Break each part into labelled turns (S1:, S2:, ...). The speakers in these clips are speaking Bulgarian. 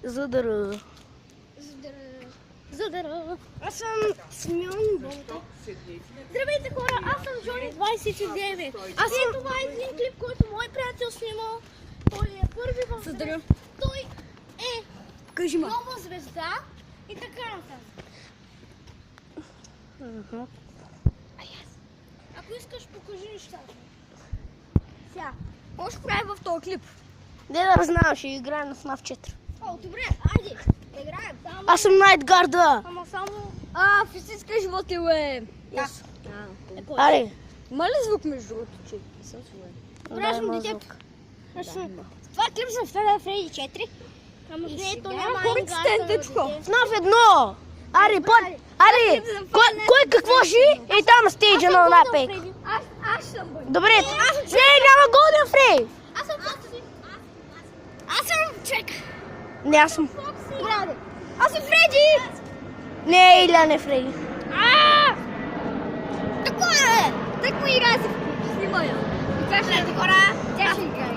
S1: Задъра.
S2: Аз съм Симеон Бонта. Здравейте хора, аз съм Джони 29. Аз съм това е един клип, който мой приятел снима. Той е първи в света. Той е нова звезда и така нататък. Ако искаш, покажи нещата. Сега, какво ще правим в този клип?
S1: Не да знам, ще играем на FNAF 4.
S2: О, добре, айде, играем.
S1: Аз съм Найтгарда.
S2: Ама само...
S3: В истинска живота е.
S1: Аре.
S3: Има ли звук между другото, че не съм сигурен?
S2: Добре, съм детето. Това е клип за Фредди 4. Ама където няма
S3: Концентечко.
S1: FNAF 1. Аре, аре, кой какво ще? И там стейджа на напек.
S2: Аз съм бъде.
S1: Добре, не, няма Golden Frey.
S2: Аз съм Фокси. Аз съм Чек.
S1: Не, аз съм.
S2: Аз съм Фредди.
S1: Не, Иля не Фрей.
S2: Тако е. Так му играе се снимая. И тя ще хора. Тя ще играе.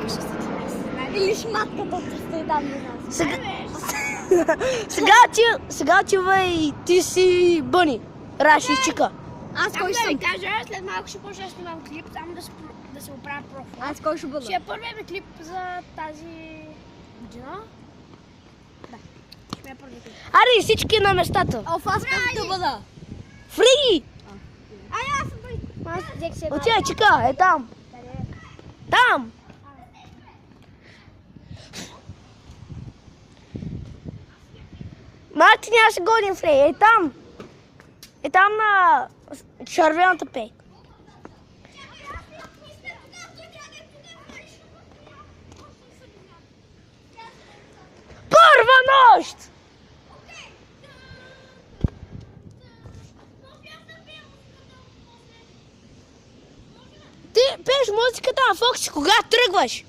S3: Или шматката стои там на нас.
S1: Сега отива и ти си Бъни. Раши чика.
S3: Аз кой
S2: Ще
S3: съм?
S2: ви кажа, след малко ще почна да снимам клип, само да се оправя профил.
S3: Аз кой ще бъда?
S2: Ще е първият ми клип за тази година. Да, ще е първият клип.
S1: Аре, всички на местата.
S3: Аз как да бъда?
S1: Фрей!
S2: Аз съм Бъни. Аз взех се.
S1: Отивай, чика, е там. Там! Марти нямаше Golden Frey, е там. Е там на червената пейк. Първа нощ! Ти пееш музиката на Фокси, кога тръгваш?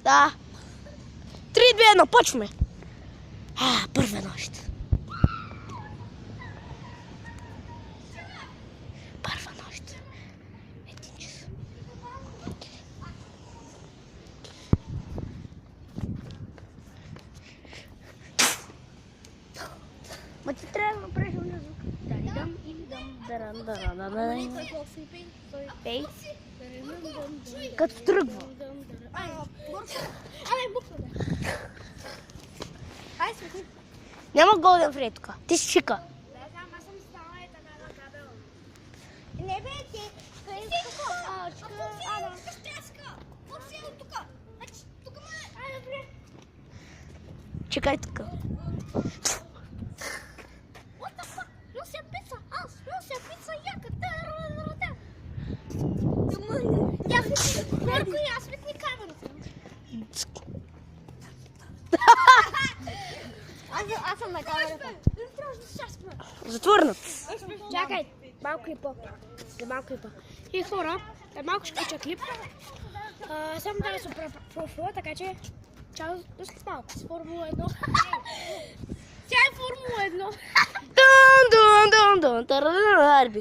S1: Да. 3, 2, 1, почваме. Първа нощ. Първа нощ. 1 час. Ма ти трябва да направиш на звук. Даридам и дам даран. Пей. Като тръгва.
S2: Ай, свети.
S1: Няма Golden Frey тук. Ти си чика.
S2: Аз съм станала и така на кабел. Не бе, ти. Къде си тук? Стряска. Форси е тук. Тук ме. Ай, добре.
S1: Чекай тук.
S2: What the fuck? Нося пица. Аз нося пица. Яка. Марко и аз светни камерата. Аз съм на камерата.
S1: Затворнат.
S2: Чакай, малко и по. И хора, малко ще кача клип. Само да се оправя профила, така че чао до след малко с Формула 1. Тя е Формула 1.
S1: Дун, тарадан, арби.